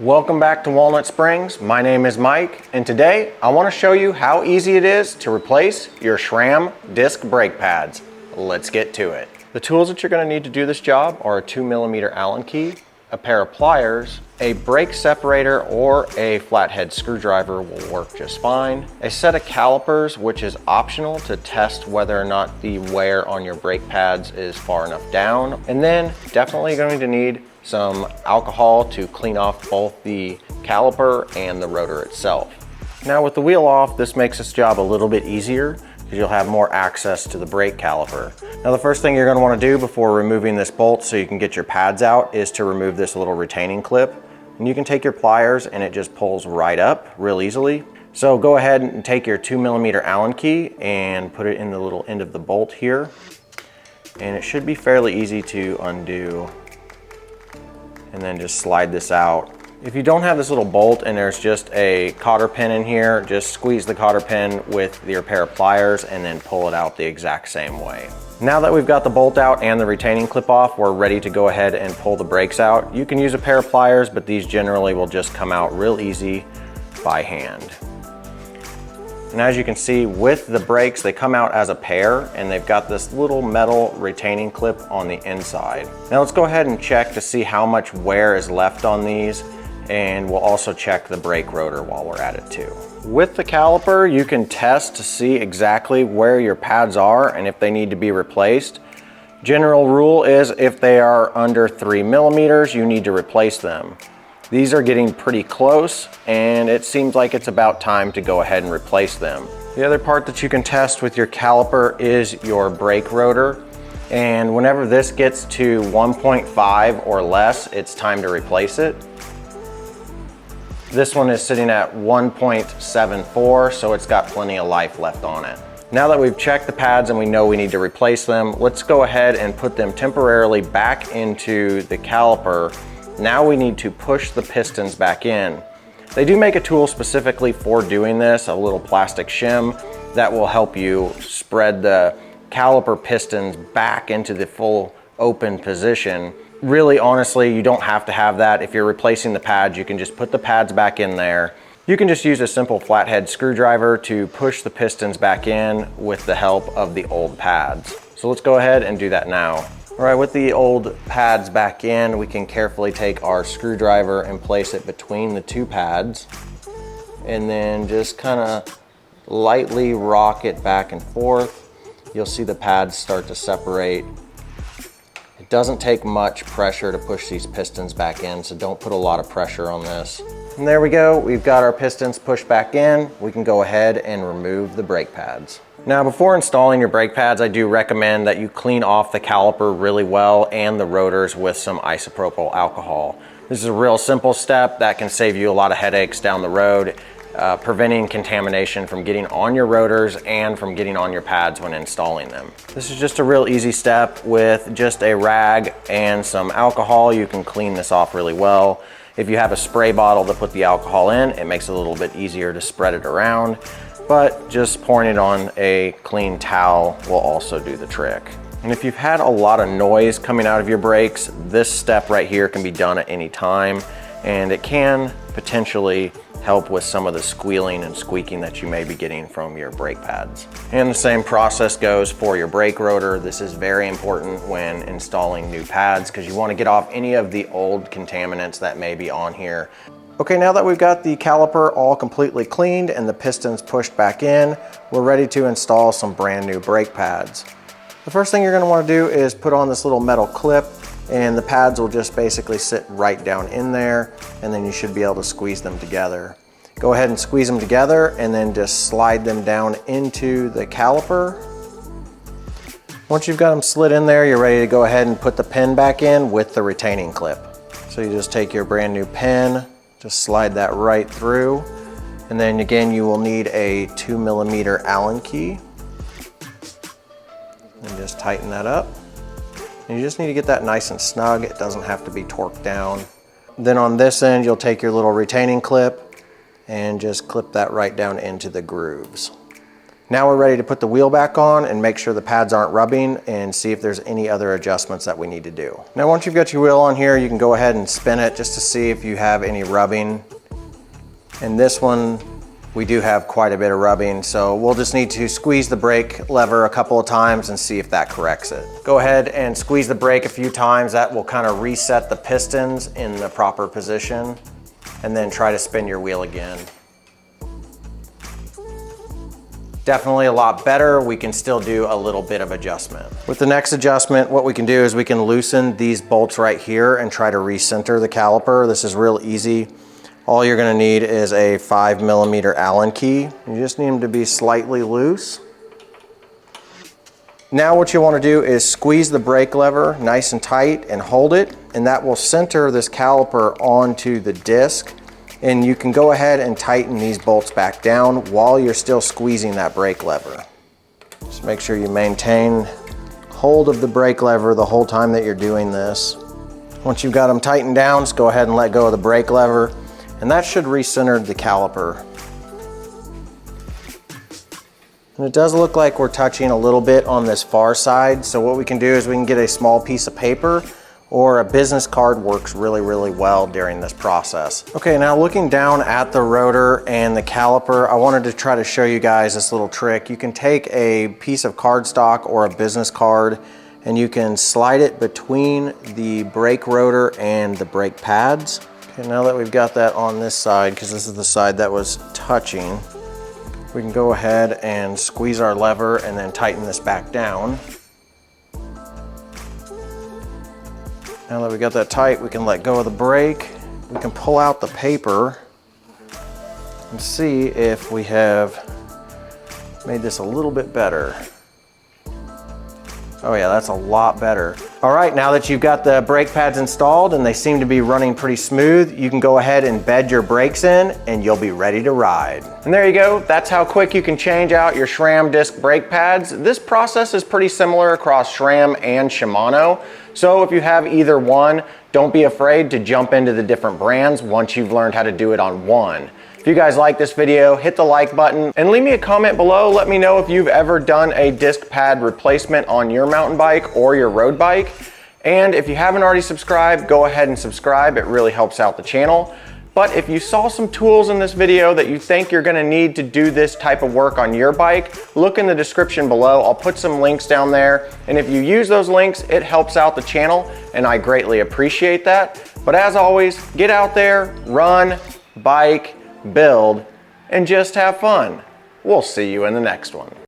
Welcome back to Walnut Springs. My name is Mike, and today I want to show you how easy it is to replace your Sram disc brake pads. Let's get to it. The tools that you're going to need to do this job are a 2mm Allen key, a pair of pliers, a brake separator or a flathead screwdriver will work just fine, a set of calipers, which is optional to test whether or not the wear on your brake pads is far enough down, and then definitely going to need some alcohol to clean off both the caliper and the rotor itself. Now with the wheel off, this makes this job a little bit easier because you'll have more access to the brake caliper. Now the first thing you're going to want to do before removing this bolt so you can get your pads out is to remove this little retaining clip. And you can take your pliers and it just pulls right up real easily. So go ahead and take your 2mm Allen key and put it in the little end of the bolt here. And it should be fairly easy to undo. And then just slide this out. If you don't have this little bolt and there's just a cotter pin in here, just squeeze the cotter pin with your pair of pliers and then pull it out the exact same way. Now that we've got the bolt out and the retaining clip off, we're ready to go ahead and pull the brakes out. You can use a pair of pliers, but these generally will just come out real easy by hand. And as you can see with the brakes, they come out as a pair and they've got this little metal retaining clip on the inside. Now let's go ahead and check to see how much wear is left on these, and we'll also check the brake rotor while we're at it too. With the caliper, you can test to see exactly where your pads are and if they need to be replaced. General rule is if they are under 3mm, you need to replace them. These are getting pretty close and it seems like it's about time to go ahead and replace them. The other part that you can test with your caliper is your brake rotor. And whenever this gets to 1.5 or less, it's time to replace it. This one is sitting at 1.74, so it's got plenty of life left on it. Now that we've checked the pads and we know we need to replace them, let's go ahead and put them temporarily back into the caliper. Now we need to push the pistons back in. They do make a tool specifically for doing this, a little plastic shim that will help you spread the caliper pistons back into the full open position. Really, honestly, you don't have to have that. If you're replacing the pads, you can just put the pads back in there. You can just use a simple flathead screwdriver to push the pistons back in with the help of the old pads. So let's go ahead and do that now. All right, with the old pads back in, we can carefully take our screwdriver and place it between the two pads and then just kind of lightly rock it back and forth. You'll see the pads start to separate. It doesn't take much pressure to push these pistons back in, so don't put a lot of pressure on this. And there we go, we've got our pistons pushed back in. We can go ahead and remove the brake pads. Now before installing your brake pads, I do recommend that you clean off the caliper really well and the rotors with some isopropyl alcohol. This is a real simple step that can save you a lot of headaches down the road, preventing contamination from getting on your rotors and from getting on your pads when installing them. This is just a real easy step. With just a rag and some alcohol, you can clean this off really well. If you have a spray bottle to put the alcohol in, it makes it a little bit easier to spread it around. But just pouring it on a clean towel will also do the trick. And if you've had a lot of noise coming out of your brakes, this step right here can be done at any time, and it can potentially help with some of the squealing and squeaking that you may be getting from your brake pads. And the same process goes for your brake rotor. This is very important when installing new pads because you want to get off any of the old contaminants that may be on here. Okay, now that we've got the caliper all completely cleaned and the pistons pushed back in, we're ready to install some brand new brake pads. The first thing you're going to want to do is put on this little metal clip, and the pads will just basically sit right down in there, and then you should be able to squeeze them together. Go ahead and squeeze them together and then just slide them down into the caliper. Once you've got them slid in there, you're ready to go ahead and put the pin back in with the retaining clip. So you just take your brand new pin, just slide that right through, and then again you will need a 2mm Allen key, and just tighten that up. And you just need to get that nice and snug. It doesn't have to be torqued down. Then on this end you'll take your little retaining clip and just clip that right down into the grooves. Now we're ready to put the wheel back on and make sure the pads aren't rubbing and see if there's any other adjustments that we need to do. Now once you've got your wheel on here, you can go ahead and spin it just to see if you have any rubbing. And this one, we do have quite a bit of rubbing, so we'll just need to squeeze the brake lever a couple of times and see if that corrects it. Go ahead and squeeze the brake a few times. That will kind of reset the pistons in the proper position, and then try to spin your wheel again. Definitely a lot better. We can still do a little bit of adjustment. With the next adjustment, what we can do is we can loosen these bolts right here and try to recenter the caliper. This is real easy. All you're gonna need is a 5mm Allen key. You just need them to be slightly loose. Now what you wanna do is squeeze the brake lever nice and tight and hold it, and that will center this caliper onto the disc. And you can go ahead and tighten these bolts back down while you're still squeezing that brake lever. Just make sure you maintain hold of the brake lever the whole time that you're doing this. Once you've got them tightened down, just go ahead and let go of the brake lever, and that should recenter the caliper. And it does look like we're touching a little bit on this far side, so what we can do is we can get a small piece of paper or a business card. Works really, really well during this process. Okay, now looking down at the rotor and the caliper, I wanted to try to show you guys this little trick. You can take a piece of cardstock or a business card and you can slide it between the brake rotor and the brake pads. Okay, now that we've got that on this side, because this is the side that was touching, we can go ahead and squeeze our lever and then tighten this back down. Now that we got that tight, we can let go of the brake. We can pull out the paper and see if we have made this a little bit better. Oh yeah, that's a lot better. All right, now that you've got the brake pads installed and they seem to be running pretty smooth, you can go ahead and bed your brakes in and you'll be ready to ride. And there you go. That's how quick you can change out your SRAM disc brake pads. This process is pretty similar across SRAM and Shimano. So if you have either one, don't be afraid to jump into the different brands once you've learned how to do it on one. If you guys like this video, hit the like button and leave me a comment below. Let me know if you've ever done a disc pad replacement on your mountain bike or your road bike. And if you haven't already subscribed, go ahead and subscribe. It really helps out the channel. But if you saw some tools in this video that you think you're gonna need to do this type of work on your bike, look in the description below. I'll put some links down there. And if you use those links, it helps out the channel and I greatly appreciate that. But as always, get out there, run, bike, build, and just have fun. We'll see you in the next one.